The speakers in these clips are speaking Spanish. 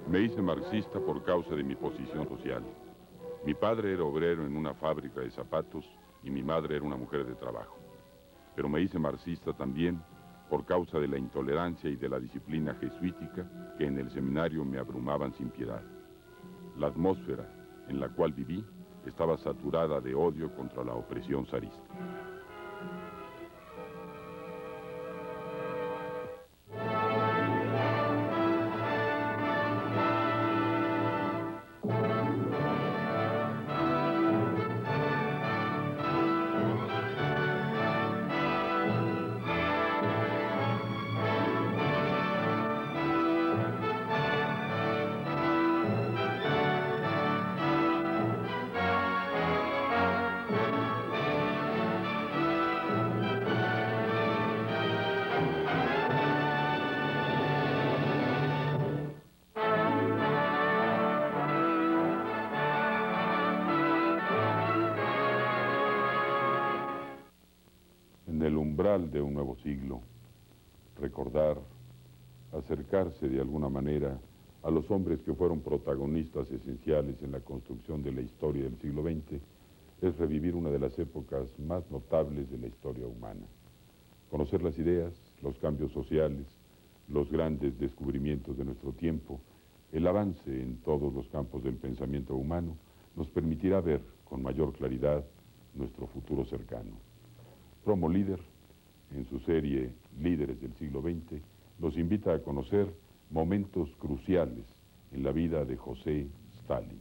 Me hice marxista por causa de mi posición social. Mi padre era obrero en una fábrica de zapatos y mi madre era una mujer de trabajo. Pero me hice marxista también por causa de la intolerancia y de la disciplina jesuítica que en el seminario me abrumaban sin piedad. La atmósfera en la cual viví estaba saturada de odio contra la opresión zarista. En el umbral de un nuevo siglo, recordar, acercarse de alguna manera a los hombres que fueron protagonistas esenciales en la construcción de la historia del siglo XX, es revivir una de las épocas más notables de la historia humana. Conocer las ideas, los cambios sociales, los grandes descubrimientos de nuestro tiempo, el avance en todos los campos del pensamiento humano, nos permitirá ver con mayor claridad nuestro futuro cercano. Promo Líder, en su serie Líderes del siglo XX, nos invita a conocer momentos cruciales en la vida de José Stalin.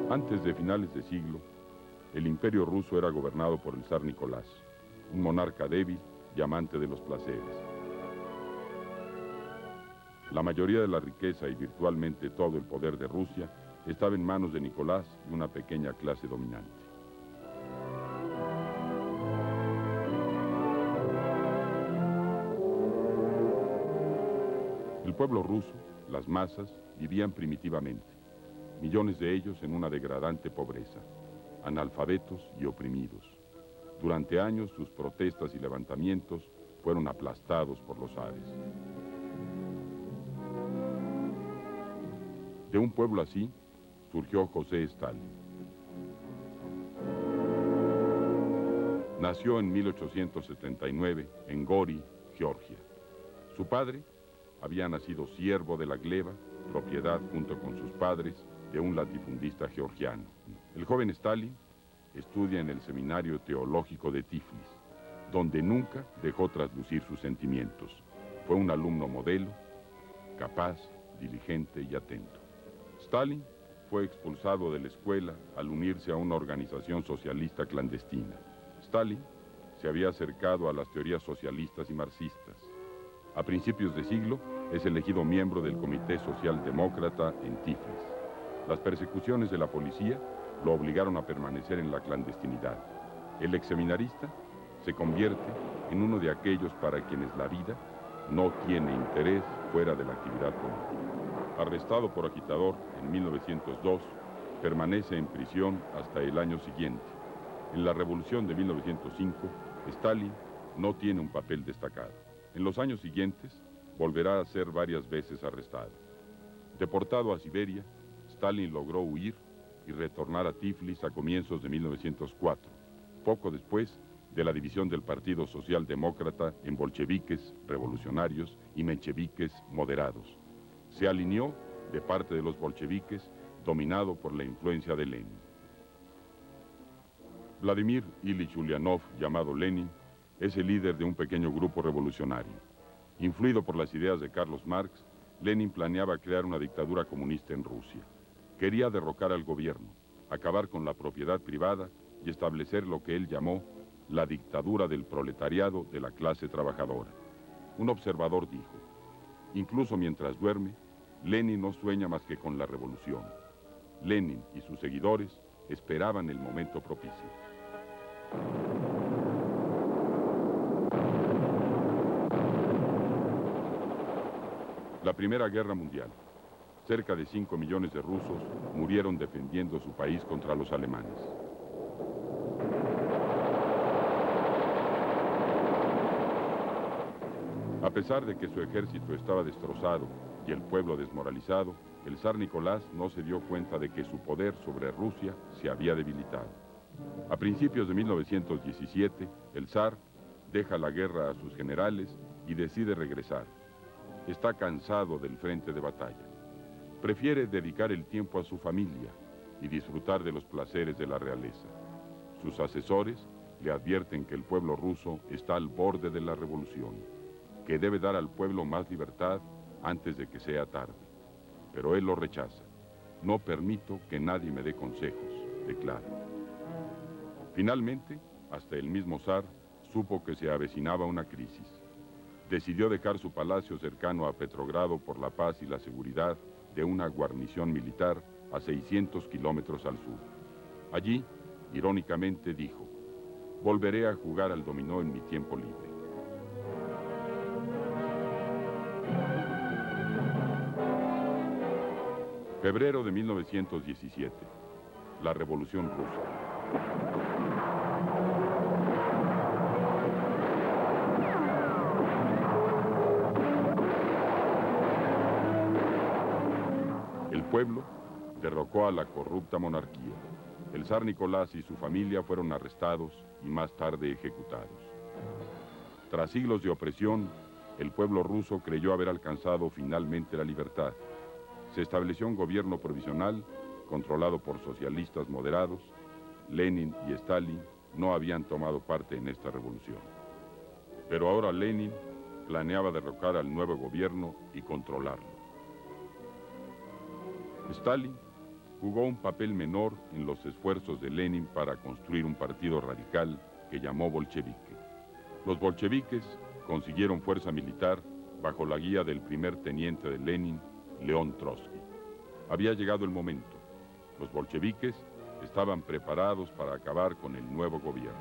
Antes de finales de siglo, el imperio ruso era gobernado por el zar Nicolás, un monarca débil y amante de los placeres. La mayoría de la riqueza y virtualmente todo el poder de Rusia estaba en manos de Nicolás y una pequeña clase dominante. El pueblo ruso, las masas, vivían primitivamente, millones de ellos en una degradante pobreza, analfabetos y oprimidos. Durante años sus protestas y levantamientos fueron aplastados por los zares. De un pueblo así surgió José Stalin. Nació en 1879 en Gori, Georgia. Su padre había nacido siervo de la gleba, propiedad junto con sus padres de un latifundista georgiano. El joven Stalin estudia en el Seminario Teológico de Tiflis, donde nunca dejó traslucir sus sentimientos. Fue un alumno modelo, capaz, diligente y atento. Stalin fue expulsado de la escuela al unirse a una organización socialista clandestina. Stalin se había acercado a las teorías socialistas y marxistas. A principios de siglo es elegido miembro del Comité Socialdemócrata en Tiflis. Las persecuciones de la policía lo obligaron a permanecer en la clandestinidad. El exseminarista se convierte en uno de aquellos para quienes la vida no tiene interés fuera de la actividad política. Arrestado por agitador en 1902, permanece en prisión hasta el año siguiente. En la revolución de 1905, Stalin no tiene un papel destacado. En los años siguientes, volverá a ser varias veces arrestado. Deportado a Siberia, Stalin logró huir y retornar a Tiflis a comienzos de 1904, poco después de la división del Partido Socialdemócrata en bolcheviques revolucionarios y mencheviques moderados. Se alineó de parte de los bolcheviques, dominado por la influencia de Lenin. Vladimir Ilich Ulyanov, llamado Lenin, es el líder de un pequeño grupo revolucionario. Influido por las ideas de Carlos Marx, Lenin planeaba crear una dictadura comunista en Rusia. Quería derrocar al gobierno, acabar con la propiedad privada y establecer lo que él llamó la dictadura del proletariado de la clase trabajadora. Un observador dijo: incluso mientras duerme, Lenin no sueña más que con la revolución. Lenin y sus seguidores esperaban el momento propicio. La Primera Guerra Mundial. Cerca de 5 millones de rusos murieron defendiendo su país contra los alemanes. A pesar de que su ejército estaba destrozado y el pueblo desmoralizado, el zar Nicolás no se dio cuenta de que su poder sobre Rusia se había debilitado. A principios de 1917, el zar deja la guerra a sus generales y decide regresar. Está cansado del frente de batalla. Prefiere dedicar el tiempo a su familia y disfrutar de los placeres de la realeza. Sus asesores le advierten que el pueblo ruso está al borde de la revolución, que debe dar al pueblo más libertad antes de que sea tarde. Pero él lo rechaza. No permito que nadie me dé consejos, declara. Finalmente, hasta el mismo zar supo que se avecinaba una crisis. Decidió dejar su palacio cercano a Petrogrado por la paz y la seguridad de una guarnición militar a 600 kilómetros al sur. Allí, irónicamente, dijo: volveré a jugar al dominó en mi tiempo libre. Febrero de 1917. La Revolución Rusa. El pueblo derrocó a la corrupta monarquía. El zar Nicolás y su familia fueron arrestados y más tarde ejecutados. Tras siglos de opresión, el pueblo ruso creyó haber alcanzado finalmente la libertad. Se estableció un gobierno provisional controlado por socialistas moderados. Lenin y Stalin no habían tomado parte en esta revolución. Pero ahora Lenin planeaba derrocar al nuevo gobierno y controlarlo. Stalin jugó un papel menor en los esfuerzos de Lenin para construir un partido radical que llamó bolchevique. Los bolcheviques consiguieron fuerza militar bajo la guía del primer teniente de Lenin, León Trotsky. Había llegado el momento. Los bolcheviques estaban preparados para acabar con el nuevo gobierno.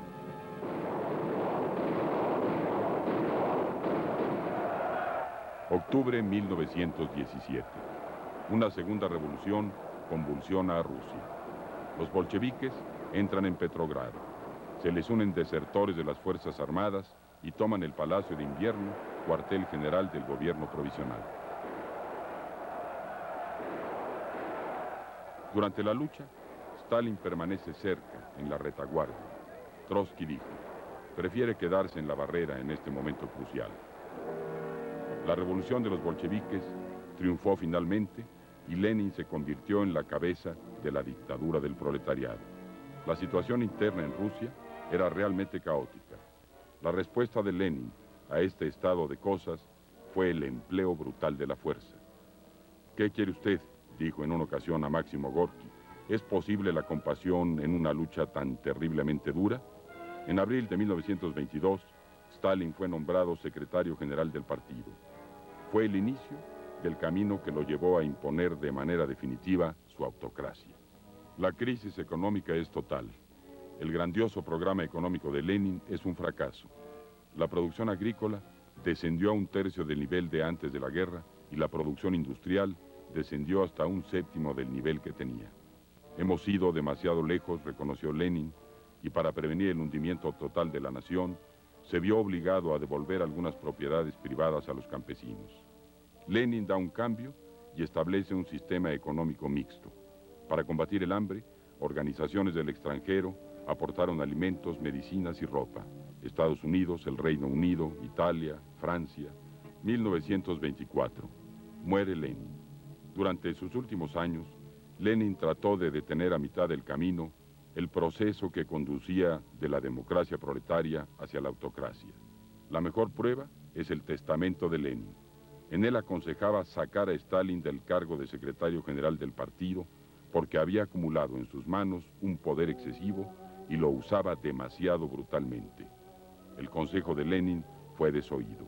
Octubre de 1917. Una segunda revolución convulsiona a Rusia. Los bolcheviques entran en Petrogrado. Se les unen desertores de las Fuerzas Armadas y toman el Palacio de Invierno, cuartel general del gobierno provisional. Durante la lucha, Stalin permanece cerca, en la retaguardia. Trotsky dijo: prefiere quedarse en la barrera en este momento crucial. La revolución de los bolcheviques triunfó finalmente y Lenin se convirtió en la cabeza de la dictadura del proletariado. La situación interna en Rusia era realmente caótica. La respuesta de Lenin a este estado de cosas fue el empleo brutal de la fuerza. ¿Qué quiere usted?, dijo en una ocasión a Máximo Gorki. ¿Es posible la compasión en una lucha tan terriblemente dura? En abril de 1922, Stalin fue nombrado secretario general del partido. Fue el inicio del camino que lo llevó a imponer de manera definitiva su autocracia. La crisis económica es total. El grandioso programa económico de Lenin es un fracaso. La producción agrícola descendió a 1/3 del nivel de antes de la guerra y la producción industrial descendió hasta 1/7 del nivel que tenía. Hemos ido demasiado lejos, reconoció Lenin, y para prevenir el hundimiento total de la nación, se vio obligado a devolver algunas propiedades privadas a los campesinos. Lenin da un cambio y establece un sistema económico mixto. Para combatir el hambre, organizaciones del extranjero aportaron alimentos, medicinas y ropa. Estados Unidos, el Reino Unido, Italia, Francia. 1924. Muere Lenin. Durante sus últimos años, Lenin trató de detener a mitad del camino el proceso que conducía de la democracia proletaria hacia la autocracia. La mejor prueba es el testamento de Lenin. En él aconsejaba sacar a Stalin del cargo de secretario general del partido porque había acumulado en sus manos un poder excesivo y lo usaba demasiado brutalmente. El consejo de Lenin fue desoído.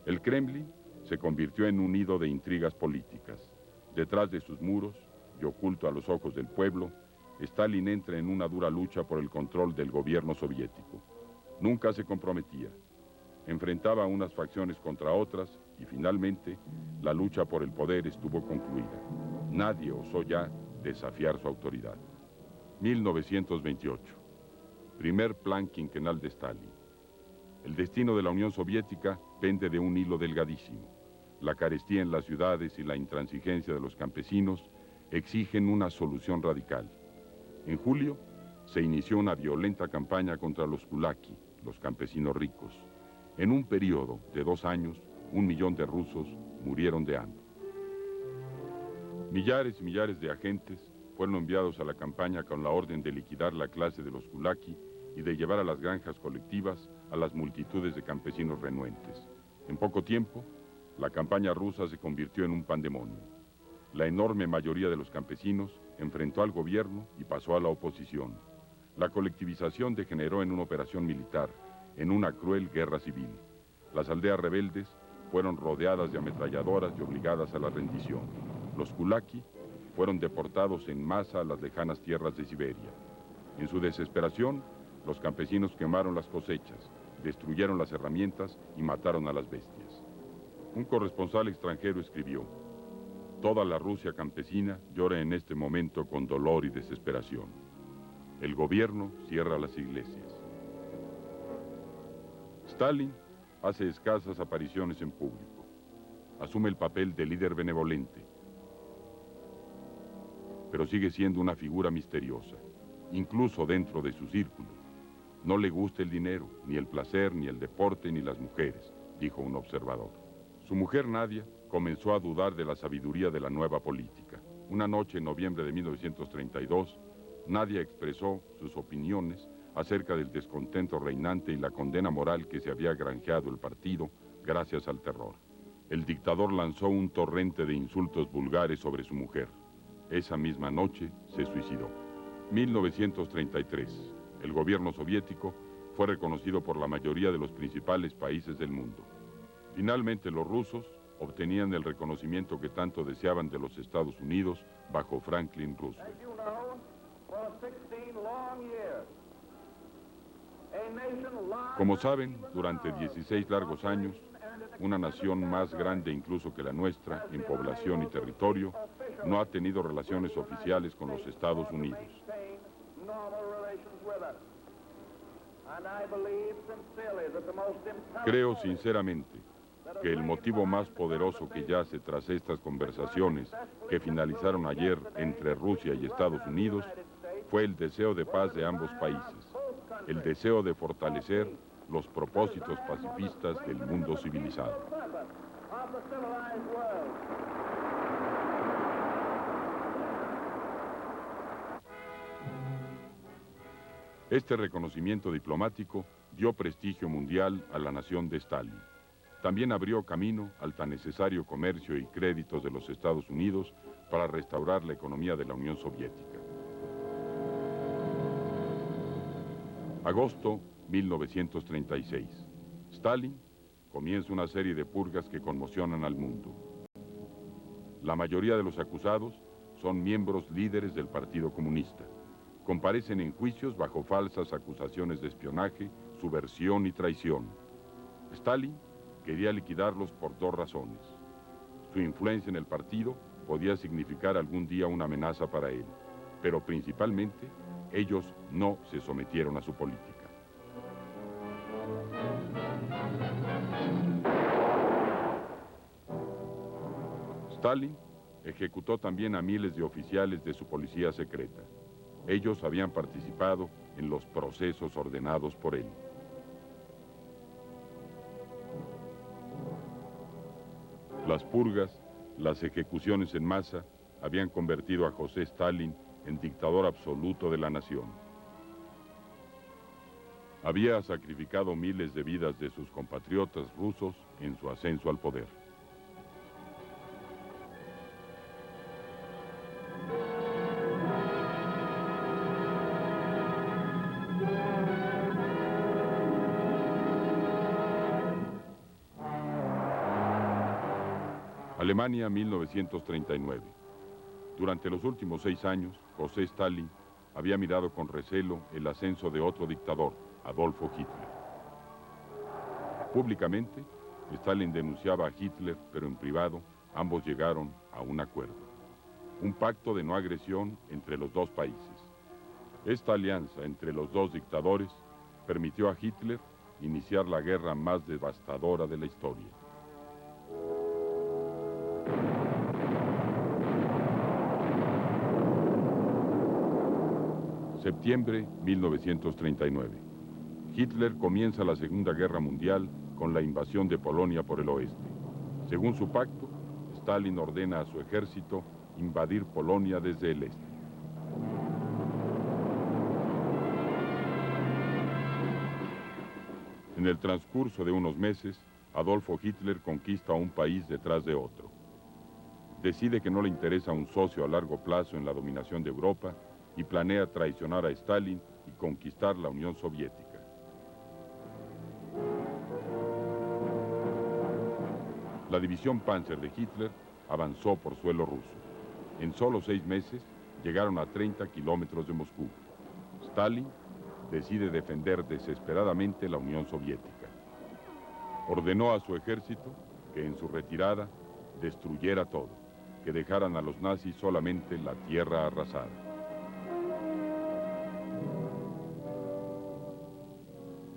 El Kremlin se convirtió en un nido de intrigas políticas. Detrás de sus muros, y oculto a los ojos del pueblo, Stalin entra en una dura lucha por el control del gobierno soviético. Nunca se comprometía. Enfrentaba unas facciones contra otras y finalmente la lucha por el poder estuvo concluida. Nadie osó ya desafiar su autoridad. 1928. Primer plan quinquenal de Stalin. El destino de la Unión Soviética pende de un hilo delgadísimo. La carestía en las ciudades y la intransigencia de los campesinos exigen una solución radical. En julio se inició una violenta campaña contra los kulaki, los campesinos ricos. En un periodo de 2 años, 1 millón de rusos murieron de hambre. Millares y millares de agentes fueron enviados a la campaña con la orden de liquidar la clase de los kulaki y de llevar a las granjas colectivas a las multitudes de campesinos renuentes. En poco tiempo, la campaña rusa se convirtió en un pandemonio. La enorme mayoría de los campesinos enfrentó al gobierno y pasó a la oposición. La colectivización degeneró en una operación militar, en una cruel guerra civil. Las aldeas rebeldes fueron rodeadas de ametralladoras y obligadas a la rendición. Los kulaki fueron deportados en masa a las lejanas tierras de Siberia. En su desesperación, los campesinos quemaron las cosechas, destruyeron las herramientas y mataron a las bestias. Un corresponsal extranjero escribió: toda la Rusia campesina llora en este momento con dolor y desesperación. El gobierno cierra las iglesias. Stalin hace escasas apariciones en público. Asume el papel de líder benevolente, pero sigue siendo una figura misteriosa, incluso dentro de su círculo. No le gusta el dinero, ni el placer, ni el deporte, ni las mujeres, dijo un observador. Su mujer Nadia comenzó a dudar de la sabiduría de la nueva política. Una noche en noviembre de 1932, Nadia expresó sus opiniones acerca del descontento reinante y la condena moral que se había granjeado el partido gracias al terror. El dictador lanzó un torrente de insultos vulgares sobre su mujer. Esa misma noche se suicidó. 1933. El gobierno soviético fue reconocido por la mayoría de los principales países del mundo. Finalmente, los rusos obtenían el reconocimiento que tanto deseaban de los Estados Unidos bajo Franklin Roosevelt. Como saben, durante 16 largos años, una nación más grande incluso que la nuestra, en población y territorio, no ha tenido relaciones oficiales con los Estados Unidos. Creo sinceramente que el motivo más poderoso que yace tras estas conversaciones que finalizaron ayer entre Rusia y Estados Unidos fue el deseo de paz de ambos países, el deseo de fortalecer los propósitos pacifistas del mundo civilizado. Este reconocimiento diplomático dio prestigio mundial a la nación de Stalin. También abrió camino al tan necesario comercio y créditos de los Estados Unidos para restaurar la economía de la Unión Soviética. Agosto 1936. Stalin comienza una serie de purgas que conmocionan al mundo. La mayoría de los acusados son miembros líderes del Partido Comunista. Comparecen en juicios bajo falsas acusaciones de espionaje, subversión y traición. Stalin quería liquidarlos por 2 razones. Su influencia en el partido podía significar algún día una amenaza para él, pero principalmente ellos no se sometieron a su política. Stalin ejecutó también a miles de oficiales de su policía secreta. Ellos habían participado en los procesos ordenados por él. Las purgas, las ejecuciones en masa, habían convertido a José Stalin en dictador absoluto de la nación. Había sacrificado miles de vidas de sus compatriotas rusos en su ascenso al poder. Alemania, 1939. Durante los últimos 6 años, José Stalin había mirado con recelo el ascenso de otro dictador, Adolfo Hitler. Públicamente, Stalin denunciaba a Hitler, pero en privado ambos llegaron a un acuerdo. Un pacto de no agresión entre los dos países. Esta alianza entre los dos dictadores permitió a Hitler iniciar la guerra más devastadora de la historia. Septiembre 1939. Hitler comienza la Segunda Guerra Mundial con la invasión de Polonia por el oeste. Según su pacto, Stalin ordena a su ejército invadir Polonia desde el este. En el transcurso de unos meses, Adolfo Hitler conquista un país detrás de otro. Decide que no le interesa un socio a largo plazo en la dominación de Europa y planea traicionar a Stalin y conquistar la Unión Soviética. La división Panzer de Hitler avanzó por suelo ruso. En solo 6 meses llegaron a 30 kilómetros de Moscú. Stalin decide defender desesperadamente la Unión Soviética. Ordenó a su ejército que en su retirada destruyera todo, que dejaran a los nazis solamente la tierra arrasada.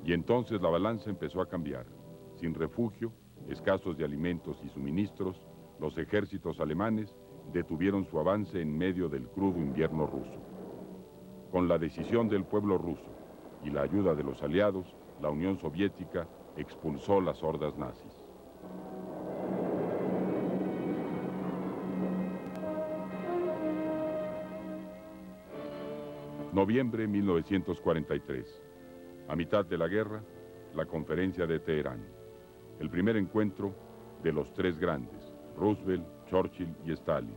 Y entonces la balanza empezó a cambiar. Sin refugio, escasos de alimentos y suministros, los ejércitos alemanes detuvieron su avance en medio del crudo invierno ruso. Con la decisión del pueblo ruso y la ayuda de los aliados, la Unión Soviética expulsó las hordas nazis. Noviembre 1943. A mitad de la guerra, la conferencia de Teherán. El primer encuentro de los tres grandes, Roosevelt, Churchill y Stalin.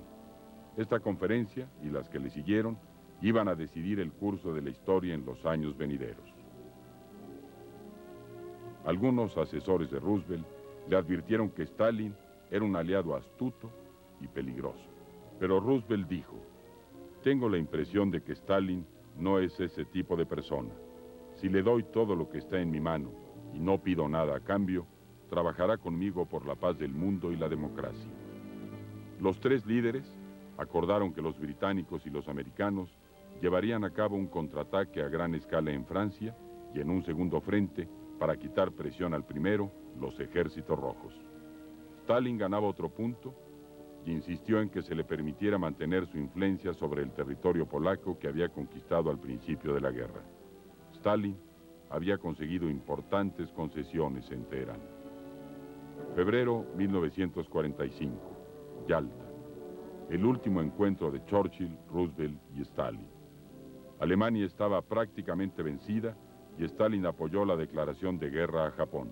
Esta conferencia y las que le siguieron iban a decidir el curso de la historia en los años venideros. Algunos asesores de Roosevelt le advirtieron que Stalin era un aliado astuto y peligroso. Pero Roosevelt dijo: tengo la impresión de que Stalin no es ese tipo de persona. Si le doy todo lo que está en mi mano y no pido nada a cambio, trabajará conmigo por la paz del mundo y la democracia. Los tres líderes acordaron que los británicos y los americanos llevarían a cabo un contraataque a gran escala en Francia y en un segundo frente, para quitar presión al primero, los ejércitos rojos. Stalin ganaba otro punto y insistió en que se le permitiera mantener su influencia sobre el territorio polaco que había conquistado al principio de la guerra. Stalin había conseguido importantes concesiones en Teherán. Febrero 1945, Yalta. El último encuentro de Churchill, Roosevelt y Stalin. Alemania estaba prácticamente vencida y Stalin apoyó la declaración de guerra a Japón.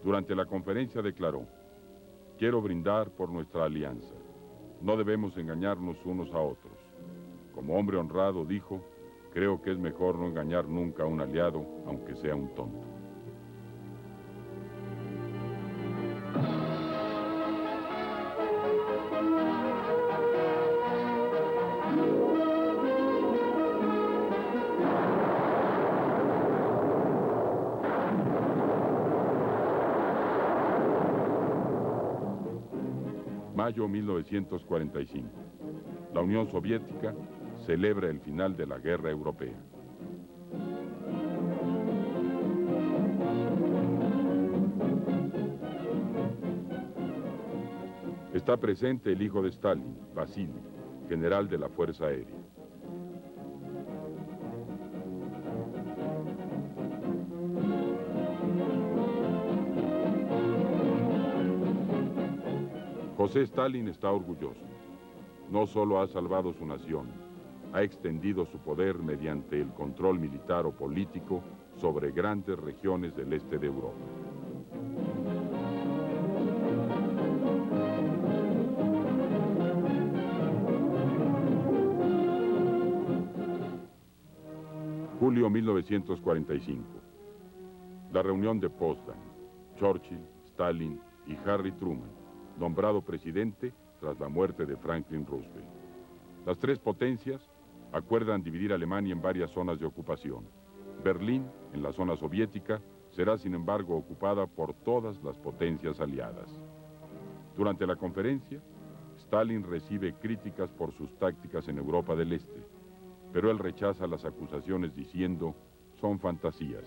Durante la conferencia declaró: quiero brindar por nuestra alianza. No debemos engañarnos unos a otros. Como hombre honrado dijo: creo que es mejor no engañar nunca a un aliado, aunque sea un tonto. Mayo 1945. La Unión Soviética celebra el final de la guerra europea. Está presente el hijo de Stalin, Vasily, general de la Fuerza Aérea. José Stalin está orgulloso. No solo ha salvado su nación, ha extendido su poder mediante el control militar o político sobre grandes regiones del este de Europa. Julio 1945. La reunión de Potsdam. Churchill, Stalin y Harry Truman, nombrado presidente tras la muerte de Franklin Roosevelt. Las tres potencias acuerdan dividir Alemania en varias zonas de ocupación. Berlín, en la zona soviética, será sin embargo ocupada por todas las potencias aliadas. Durante la conferencia, Stalin recibe críticas por sus tácticas en Europa del Este, pero él rechaza las acusaciones diciendo, son fantasías.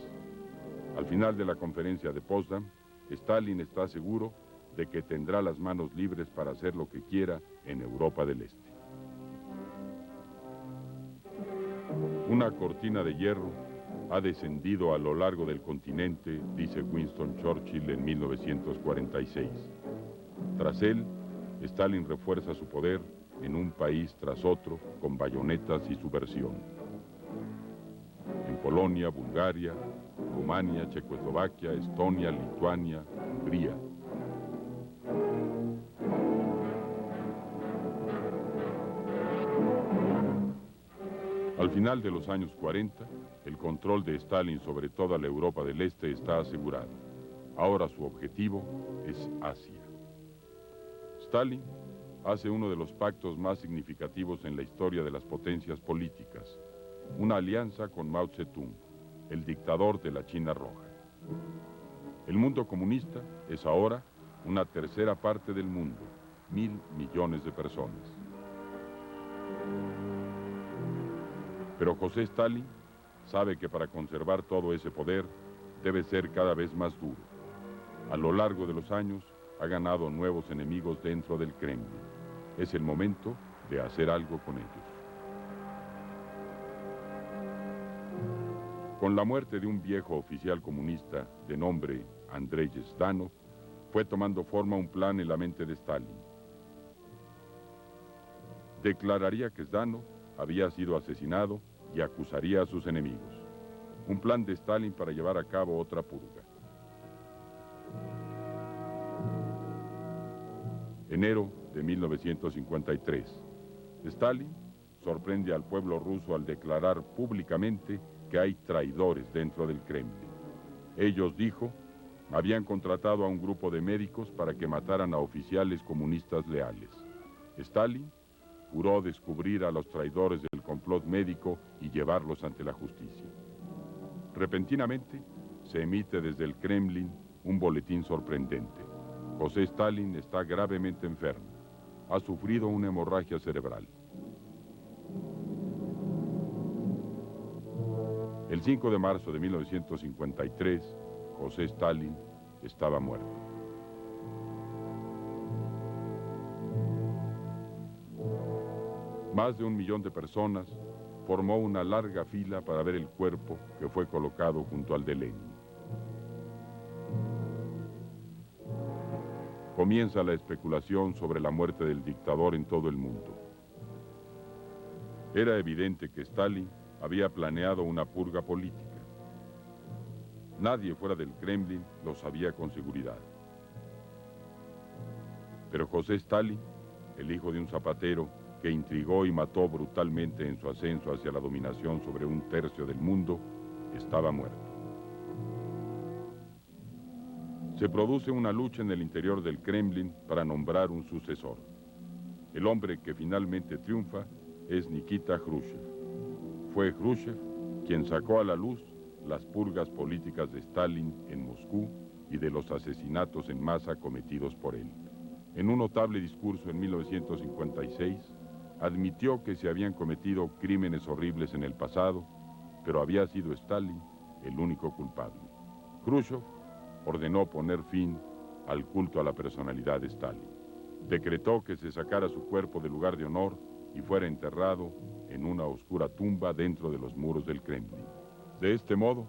Al final de la conferencia de Potsdam, Stalin está seguro de que tendrá las manos libres para hacer lo que quiera en Europa del Este. Una cortina de hierro ha descendido a lo largo del continente, dice Winston Churchill en 1946. Tras él, Stalin refuerza su poder en un país tras otro con bayonetas y subversión. En Polonia, Bulgaria, Rumania, Checoslovaquia, Estonia, Lituania, Hungría. Al final de los años 40, el control de Stalin sobre toda la Europa del Este está asegurado. Ahora su objetivo es Asia. Stalin hace uno de los pactos más significativos en la historia de las potencias políticas, una alianza con Mao Zedong, el dictador de la China Roja. El mundo comunista es ahora una tercera parte del mundo, 1.000 millones de personas. Pero José Stalin sabe que para conservar todo ese poder debe ser cada vez más duro. A lo largo de los años ha ganado nuevos enemigos dentro del Kremlin. Es el momento de hacer algo con ellos. Con la muerte de un viejo oficial comunista de nombre Andrei Zhdanov, fue tomando forma un plan en la mente de Stalin. Declararía que Zhdanov había sido asesinado y acusaría a sus enemigos. Un plan de Stalin para llevar a cabo otra purga. Enero de 1953. Stalin sorprende al pueblo ruso al declarar públicamente que hay traidores dentro del Kremlin. Ellos, dijo, habían contratado a un grupo de médicos para que mataran a oficiales comunistas leales. Stalin juró descubrir a los traidores del complot médico y llevarlos ante la justicia. Repentinamente, se emite desde el Kremlin un boletín sorprendente. José Stalin está gravemente enfermo. Ha sufrido una hemorragia cerebral. El 5 de marzo de 1953, José Stalin estaba muerto. Más de 1 millón de personas formó una larga fila para ver el cuerpo que fue colocado junto al de Lenin. Comienza la especulación sobre la muerte del dictador en todo el mundo. Era evidente que Stalin había planeado una purga política. Nadie fuera del Kremlin lo sabía con seguridad. Pero José Stalin, el hijo de un zapatero que intrigó y mató brutalmente en su ascenso hacia la dominación sobre 1/3 del mundo, estaba muerto. Se produce una lucha en el interior del Kremlin para nombrar un sucesor. El hombre que finalmente triunfa es Nikita Khrushchev. Fue Khrushchev quien sacó a la luz las purgas políticas de Stalin en Moscú y de los asesinatos en masa cometidos por él. En un notable discurso en 1956, admitió que se habían cometido crímenes horribles en el pasado, pero había sido Stalin el único culpable. Khrushchev ordenó poner fin al culto a la personalidad de Stalin. Decretó que se sacara su cuerpo del lugar de honor y fuera enterrado en una oscura tumba dentro de los muros del Kremlin. De este modo,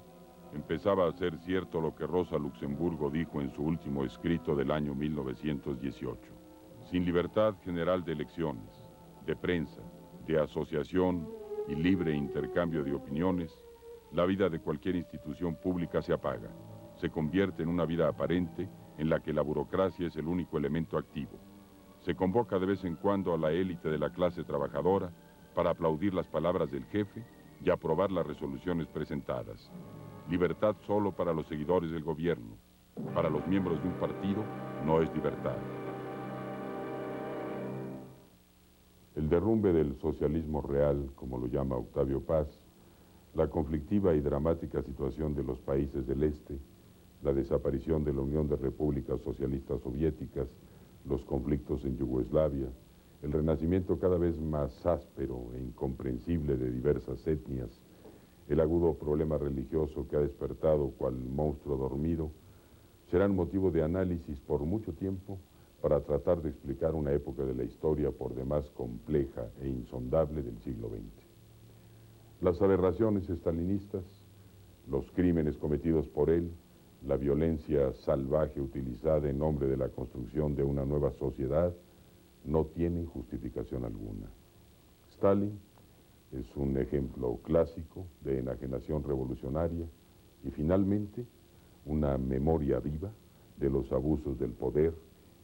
empezaba a ser cierto lo que Rosa Luxemburgo dijo en su último escrito del año 1918. Sin libertad general de elecciones, de prensa, de asociación y libre intercambio de opiniones, la vida de cualquier institución pública se apaga. Se convierte en una vida aparente en la que la burocracia es el único elemento activo. Se convoca de vez en cuando a la élite de la clase trabajadora para aplaudir las palabras del jefe y aprobar las resoluciones presentadas. Libertad solo para los seguidores del gobierno. Para los miembros de un partido no es libertad. El derrumbe del socialismo real, como lo llama Octavio Paz, la conflictiva y dramática situación de los países del Este, la desaparición de la Unión de Repúblicas Socialistas Soviéticas, los conflictos en Yugoslavia, el renacimiento cada vez más áspero e incomprensible de diversas etnias, el agudo problema religioso que ha despertado cual monstruo dormido, serán motivo de análisis por mucho tiempo para tratar de explicar una época de la historia por demás compleja e insondable del siglo XX. Las aberraciones estalinistas, los crímenes cometidos por él, la violencia salvaje utilizada en nombre de la construcción de una nueva sociedad, no tienen justificación alguna. Stalin es un ejemplo clásico de enajenación revolucionaria y finalmente una memoria viva de los abusos del poder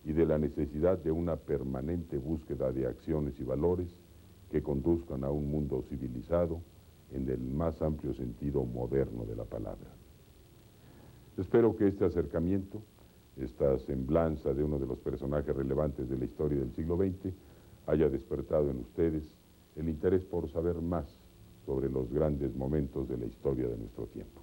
y de la necesidad de una permanente búsqueda de acciones y valores que conduzcan a un mundo civilizado en el más amplio sentido moderno de la palabra. Espero que este acercamiento, esta semblanza de uno de los personajes relevantes de la historia del siglo XX, haya despertado en ustedes el interés por saber más sobre los grandes momentos de la historia de nuestro tiempo.